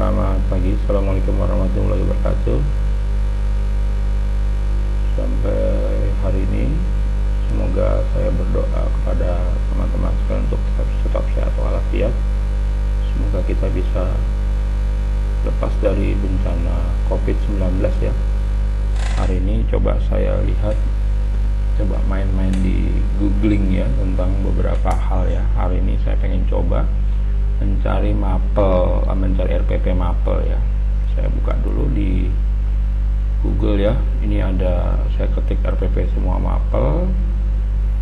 Selamat pagi, Assalamualaikum warahmatullahi wabarakatuh. Sampai hari ini, semoga saya berdoa kepada teman-teman sekalian untuk tetap sehat walafiat. Semoga kita bisa lepas dari bencana COVID-19 ya. Hari ini coba saya lihat, coba main-main di googling ya tentang beberapa hal ya. Hari ini saya pengen coba mencari mapel, mencari RPP mapel ya. Saya buka dulu di Google ya. Ini ada, saya ketik RPP semua mapel.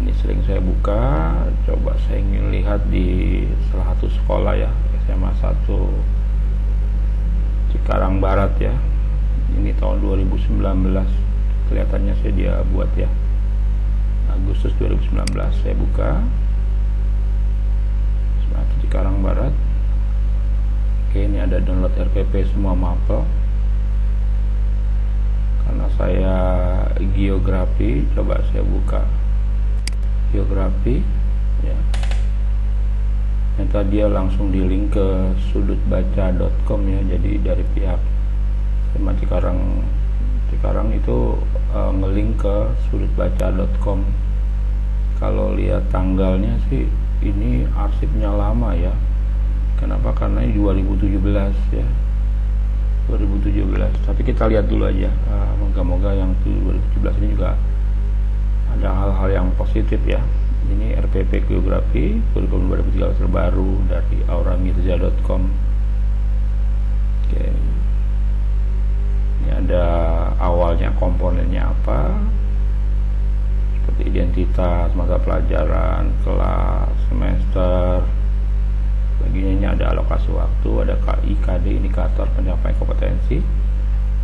Ini sering saya buka. Coba saya ingin lihat di salah satu sekolah ya, SMA 1 Cikarang Barat ya. Ini tahun 2019. Kelihatannya saya dia buat ya. Agustus 2019 saya buka. Cikarang Barat. Oke, ini ada download RPP semua mapel. Karena saya geografi, coba saya buka geografi ya. Ternyata dia langsung di link ke sudutbaca.com ya. Jadi dari pihak SMA Cikarang itu ngelink ke sudutbaca.com. Kalau lihat tanggalnya sih ini arsipnya lama ya. Kenapa? Karena ini 2017 ya, 2017. Tapi kita lihat dulu aja. Moga-moga yang 2017 ini juga ada hal-hal yang positif ya. Ini RPP Geografi kurikulum 2013 terbaru dari auramirza.com. Oke. Ini ada awalnya, komponennya apa, seperti identitas, mata pelajaran, kelas, semester. Bagiannya ada alokasi waktu, ada KIKD, indikator pencapaian kompetensi,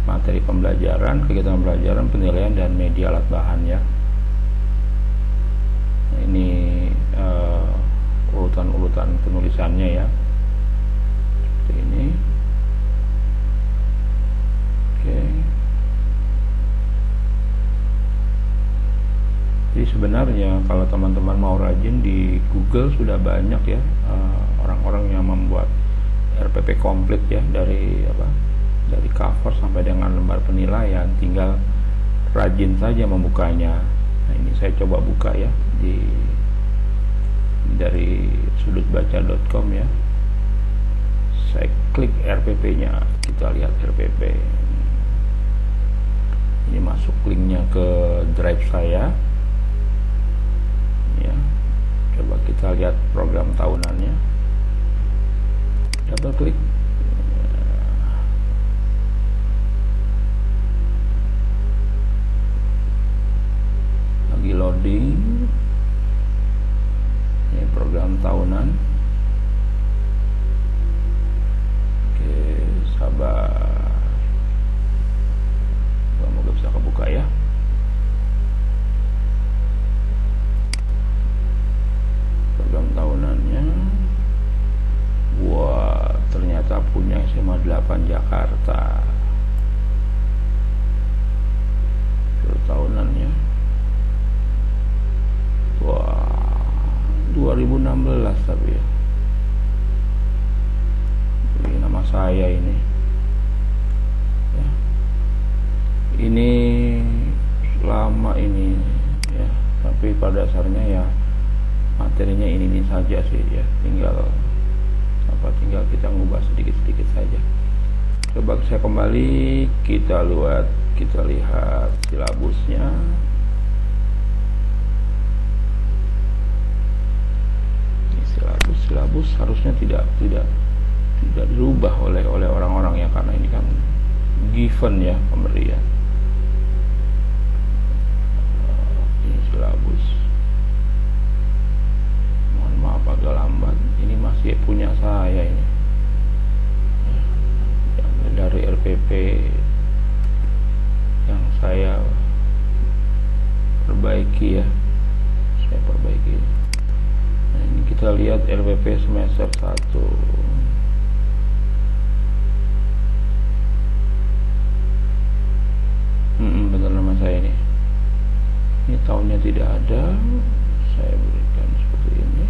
materi pembelajaran, kegiatan pembelajaran, penilaian, dan media alat bahan ya. Nah, ini urutan-urutan penulisannya ya, seperti ini. Oke. Jadi sebenarnya kalau teman-teman mau rajin, di Google sudah banyak ya orang-orang yang membuat RPP komplit ya, dari cover sampai dengan lembar penilaian. Tinggal rajin saja membukanya. Nah, ini saya coba buka ya dari sudutbaca.com ya. Saya klik RPP-nya, kita lihat RPP. Ini masuk linknya ke drive saya. Ya, coba kita lihat program tahunannya. Double klik. Lagi loading. Ini program tahunan. Oke, sabar. Semoga bisa kebuka ya. Program tahunannya. Wah, ternyata punya SMA 8 Jakarta. Tahunannya. Wah, 2016 tapi ya. Ini nama saya ini. Ya. Ini lama ini ya, tapi pada dasarnya ya materinya ini saja sih ya, tinggal kita ngubah sedikit-sedikit saja. Coba saya kembali, kita lihat silabusnya. Ini silabus harusnya tidak dirubah oleh orang-orang ya, karena ini kan given ya, pemberian. Ini silabus. Mohon maaf agak lambat. Ini masih punya saya ini. Dari RPP yang saya perbaiki ya. Saya perbaiki. Nah, ini kita lihat RPP semester 1. Benar nama saya ini. Ini tahunnya tidak ada. Saya berikan seperti ini.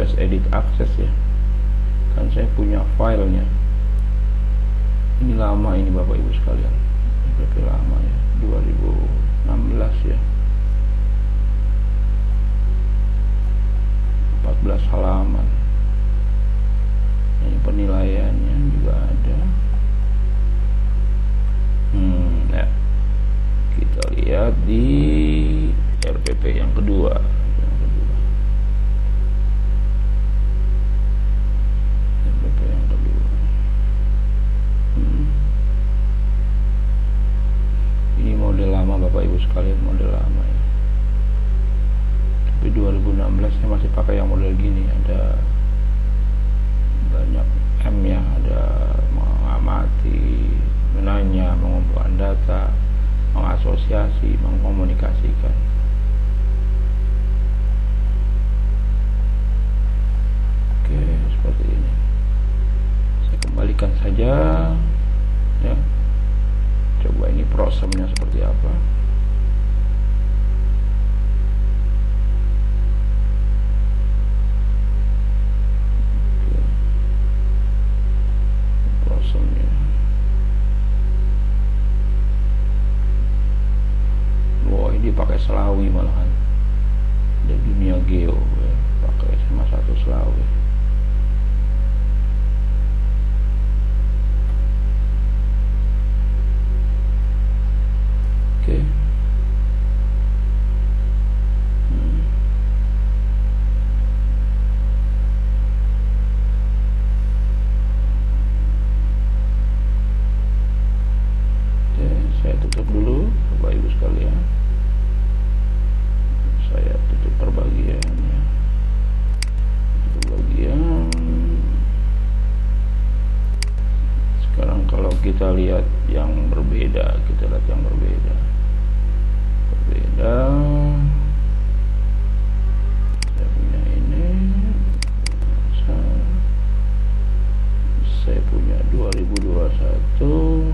proses edit akses ya, kan saya punya filenya. Ini lama ini Bapak Ibu sekalian, RPP lama ya, 2016 ya, 14 halaman. Ini penilaiannya juga ada. Ya. Kita lihat di RPP yang kedua. RPP yang kedua. Ini model lama Bapak Ibu sekalian, model lama ya. Tapi 2016 saya masih pakai yang model gini, ada banyak M ya, ada mengamati, menanya, mengumpulkan data, mengasosiasi, mengkomunikasikan. Oke, seperti ini. Saya kembalikan saja ya. Coba ini prosesnya seperti apa. Oke. Prosesnya. Wah, ini pakai Selawi malahan. Ada Dunia Geo ya, pakai SMA 1 Selawi. Oke. Oke, saya tutup dulu Bapak Ibu sekalian. Saya tutup perbagiannya. Tutup bagian. Sekarang kalau kita lihat yang berbeda, kita lihat yang berbeda. Saya punya ini. Saya punya 2021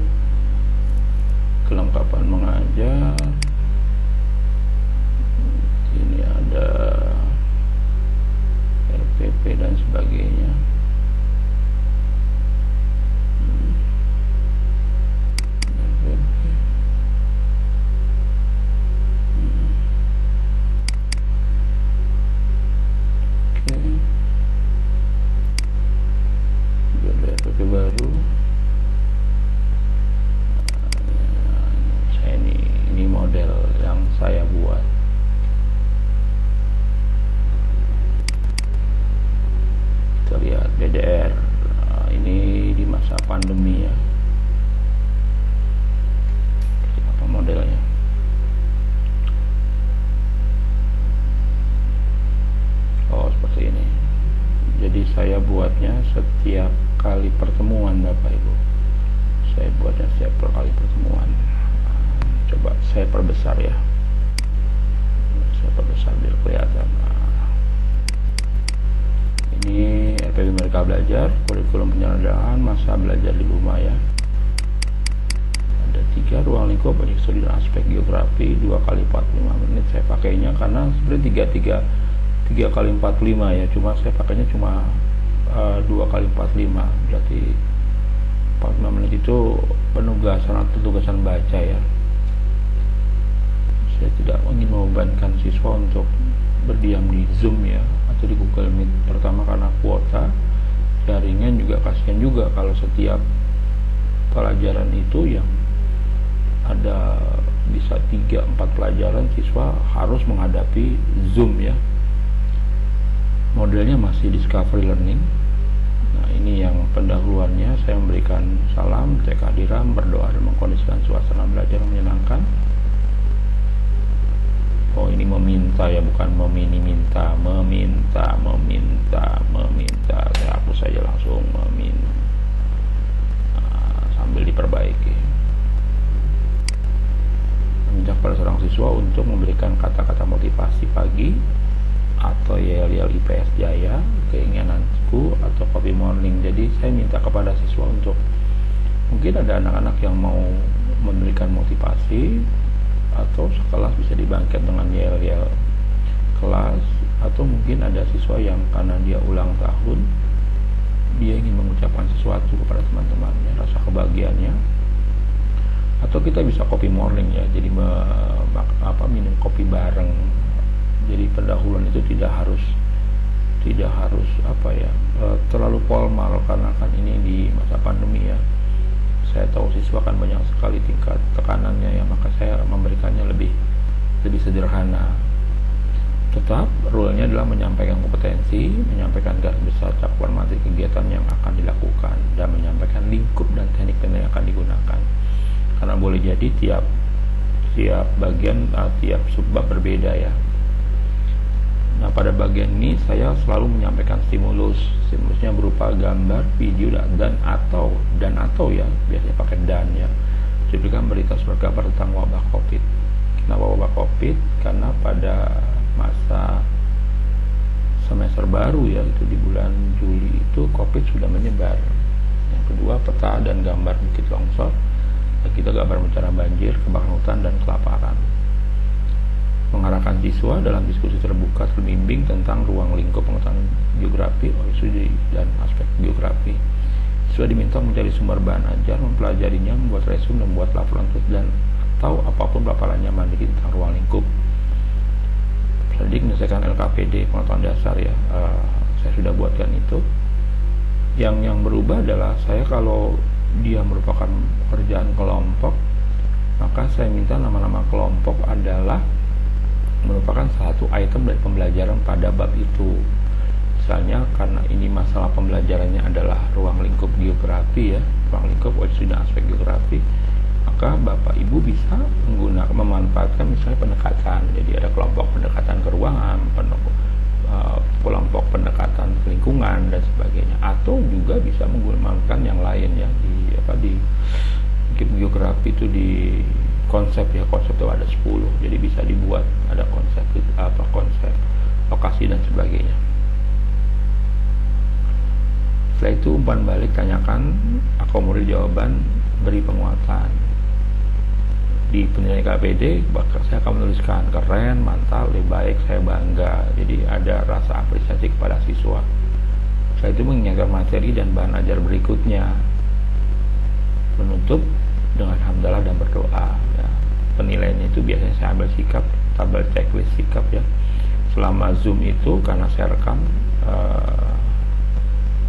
kelengkapan mengajar. Ini ada RPP dan sebagainya. RPP baru. Saya ini model yang saya buat. Kita lihat BDR. Ini di masa pandemi ya. Seperti apa modelnya? Oh, seperti ini. Jadi saya buatnya setiap kali pertemuan Bapak Ibu. Saya buatnya setiap kali pertemuan. Coba saya perbesar ya. Saya perbesar biar kelihatan. Ini RPP Merdeka Belajar, kurikulum penyelenggaraan masa belajar di rumah ya. Ada 3 ruang lingkup, banyak studi dan aspek geografi, 2 kali 45 menit. Saya pakainya karena sebenarnya 3 kali 45 ya, cuma saya pakainya cuma 2 kali 45, berarti 45 menit itu penugasan atau tugasan baca ya. Saya tidak ingin membebankan siswa untuk berdiam di Zoom ya, atau di Google Meet. Pertama karena kuota, jaringan juga kasihan juga kalau setiap pelajaran itu yang ada bisa 3-4 pelajaran siswa harus menghadapi Zoom ya. Modelnya masih Discovery Learning. Nah, ini yang pendahuluannya. Saya memberikan salam, cek kehadiran, berdoa dan mengkondisikan suasana belajar yang menyenangkan. Oh, ini meminta ya, bukan meminta. Saya hapus saja langsung meminta. Sambil diperbaiki. Meminta kepada seorang siswa untuk memberikan kata-kata motivasi pagi atau yel-yel IPS Jaya, keinginanku, atau kopi morning. Jadi saya minta kepada siswa untuk, mungkin ada anak-anak yang mau memberikan motivasi, atau sekelas bisa dibangkit dengan yel-yel kelas, Atau mungkin ada siswa yang karena dia ulang tahun, dia ingin mengucapkan sesuatu kepada teman-temannya, rasa kebahagiaannya. Atau kita bisa kopi morning ya, jadi minum kopi bareng. Jadi pendahuluan itu tidak harus terlalu formal, karena kan ini di masa pandemi ya. Saya tahu siswa kan banyak sekali tingkat tekanannya ya, maka saya memberikannya lebih sederhana. Tetap rule-nya adalah menyampaikan kompetensi, menyampaikan garis besar cakupan materi kegiatan yang akan dilakukan, dan menyampaikan lingkup dan teknik yang akan digunakan. Karena boleh jadi tiap bagian, tiap subbab berbeda ya. Nah, pada bagian ini saya selalu menyampaikan stimulusnya berupa gambar, video, dan atau ya, biasanya pakai dan ya. Diberikan berita berkabar tentang wabah COVID. Kenapa wabah COVID? Karena pada masa semester baru ya, itu di bulan Juli itu COVID sudah menyebar. Yang kedua, peta dan gambar bukit longsor. Kita gambar bencana banjir, kebakaran hutan, dan kelaparan. Mengarahkan siswa dalam diskusi terbuka terbimbing tentang ruang lingkup pengetahuan geografi oleh studi dan aspek geografi. Siswa diminta mencari sumber bahan ajar, mempelajarinya, membuat resume, dan membuat laporan tulis, dan atau apapun pelafalannya mandiri tentang ruang lingkup. Jadi menyelesaikan LKPD pengetahuan dasar ya, saya sudah buatkan itu. Yang berubah adalah saya kalau dia merupakan pekerjaan kelompok, maka saya minta nama-nama kelompok adalah merupakan satu item dari pembelajaran pada bab itu. Misalnya karena ini masalah pembelajarannya adalah ruang lingkup geografi ya, ruang lingkup sudah aspek geografi, maka Bapak Ibu bisa memanfaatkan misalnya pendekatan. Jadi ada kelompok pendekatan ke ruangan, kelompok pendekatan ke lingkungan dan sebagainya. Atau juga bisa menggunakan yang lain ya, di geografi itu di konsep ya, konsep itu ada 10. Jadi bisa dibuat ada konsep konsep lokasi dan sebagainya. Setelah itu umpan balik, tanyakan, akomodir jawaban, beri penguatan. Di penilaian KPD saya akan menuliskan keren, mantap, lebih baik, saya bangga. Jadi ada rasa apresiasi kepada siswa. Setelah itu mengingatkan materi dan bahan ajar berikutnya. Penutup dengan hamdalah dan berdoa ya. Penilaian itu biasanya saya ambil sikap, tabel checklist sikap ya. Selama Zoom itu karena saya rekam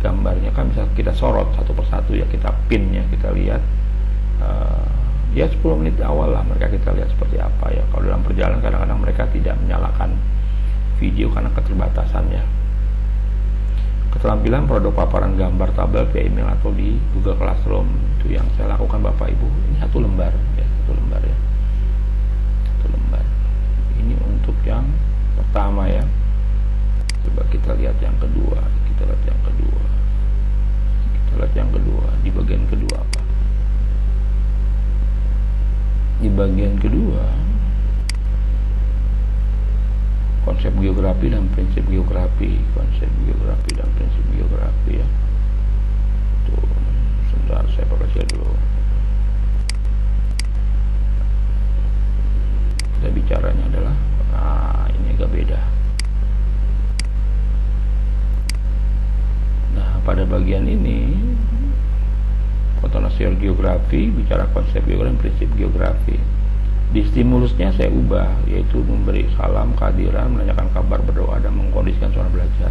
gambarnya kan bisa kita sorot satu persatu ya, kita pin ya, kita lihat ya 10 menit awal lah mereka kita lihat seperti apa ya. Kalau dalam perjalanan kadang-kadang mereka tidak menyalakan video karena keterbatasannya. Keterampilan produk paparan gambar tabel via email atau di Google Classroom itu yang saya lakukan Bapak Ibu. Ini satu lembar ya, satu lembar ya, satu lembar. Ini untuk yang pertama ya. Coba kita lihat yang kedua, kita lihat yang kedua, kita lihat yang kedua. Di bagian kedua apa? Di bagian kedua konsep geografi dan prinsip geografi, konsep geografi dan prinsip geografi ya. Tuh, sebentar saya perkecil dulu. Kita bicaranya adalah ini agak beda. Nah, pada bagian ini kontekstual geografi, bicara konsep geografi dan prinsip geografi. Di stimulusnya saya ubah, yaitu memberi salam kehadiran, menanyakan kabar, berdoa, dan mengkondisikan suara belajar.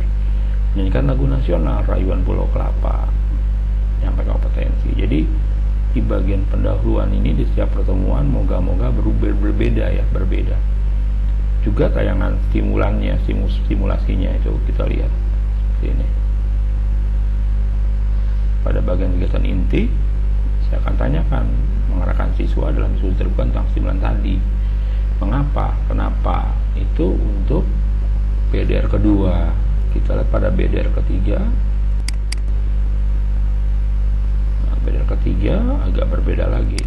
Menyanyikan lagu nasional Rayuan Pulau Kelapa, menyampaikan kompetensi. Jadi di bagian pendahuluan ini di setiap pertemuan moga-moga berbeda ya, berbeda. Juga tayangan stimulannya, stimulasinya itu kita lihat seperti ini. Pada bagian kegiatan inti saya akan tanyakan, mengarahkan siswa dalam diskusi terbuka tentang stimulan tadi. Mengapa? Kenapa? Itu untuk BDR kedua. Kita lihat pada BDR ketiga. Nah, BDR ketiga agak berbeda lagi.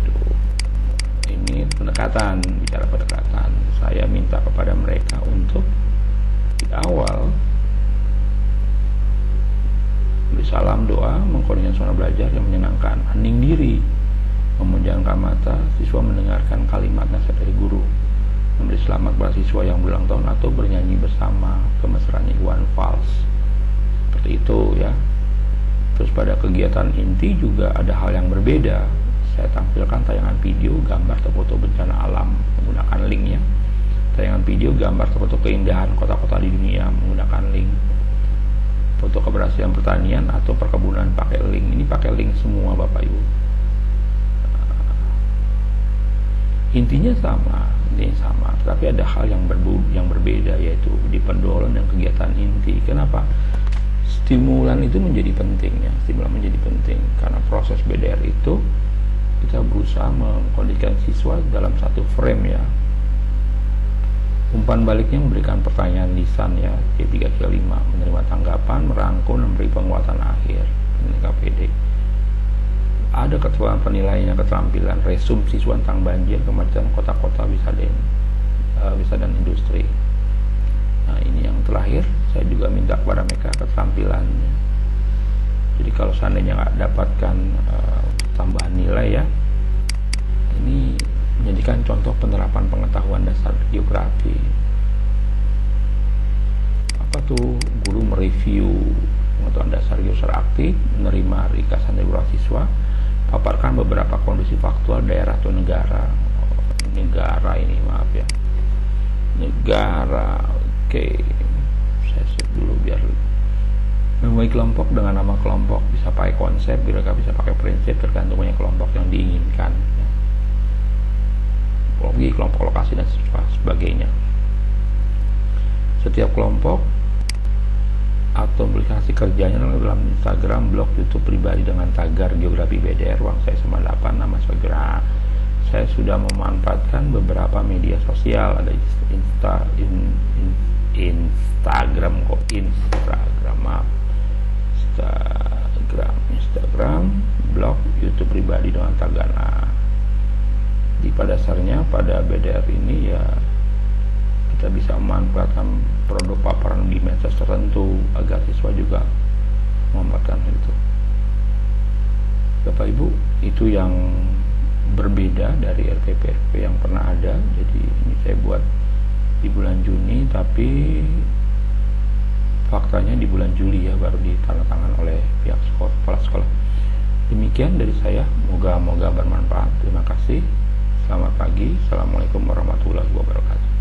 Tuh. Ini pendekatan, bicara pendekatan. Saya minta kepada mereka untuk di awal beri salam, doa, mengkoordinasikan suara belajar yang menyenangkan, hening diri, memejamkan mata, siswa mendengarkan kalimat nasihat dari guru. memberi selamat pada siswa yang berulang tahun atau bernyanyi bersama kemesraan Iwan Fals, seperti itu ya. Terus pada kegiatan inti juga ada hal yang berbeda. Saya tampilkan tayangan video, gambar atau foto bencana alam menggunakan link ya. Tayangan video, gambar atau foto keindahan kota-kota di dunia menggunakan link. Foto keberhasilan pertanian atau perkebunan pakai link. Ini pakai link semua Bapak Ibu. Intinya sama, tapi ada hal yang berbeda, yaitu di pendolan dan kegiatan inti. Kenapa? Stimulan itu menjadi penting ya, karena proses BDR itu kita berusaha mengkondisikan siswa dalam satu frame ya. Umpan baliknya memberikan pertanyaan lisan ya, T3 K5, menerima tanggapan, merangkum, memberi penguatan akhir, ini KPD. Ada keterangan penilaiannya, keterampilan, resum siswa tentang banjir, kemacetan kota-kota, bisa dan industri. Nah ini yang terakhir, saya juga minta kepada mereka keterampilannya. Jadi kalau seandainya nggak dapatkan tambahan nilai ya, ini menjadikan contoh penerapan pengetahuan dasar geografi. Apa tuh? Guru mereview pengetahuan dasar geografi aktif, menerima ringkasan dari siswa, paparkan beberapa kondisi faktual daerah atau negara. Negara ini maaf ya, negara. Oke, saya save dulu biar memulai kelompok dengan nama kelompok, bisa pakai konsep, mereka bisa pakai prinsip, tergantung banyak kelompok yang diinginkan. Kelompok lokasi dan sebagainya. Setiap kelompok atau aplikasi kerjanya dalam Instagram, blog, YouTube pribadi dengan tagar geografi BDR ruang saya 98 nama segera. Saya sudah memanfaatkan beberapa media sosial, ada Instagram, blog, YouTube pribadi dengan tagar. Pada dasarnya pada BDR ini ya kita bisa memanfaatkan produk paparan di medsos tertentu agar siswa juga memanfaatkan itu. Bapak Ibu, itu yang berbeda dari RPP yang pernah ada. Jadi ini saya buat di bulan Juni, tapi faktanya di bulan Juli ya baru ditandatangan oleh pihak sekolah, kepala sekolah. Demikian dari saya, moga bermanfaat. Terima kasih. Selamat pagi. Assalamualaikum warahmatullahi wabarakatuh.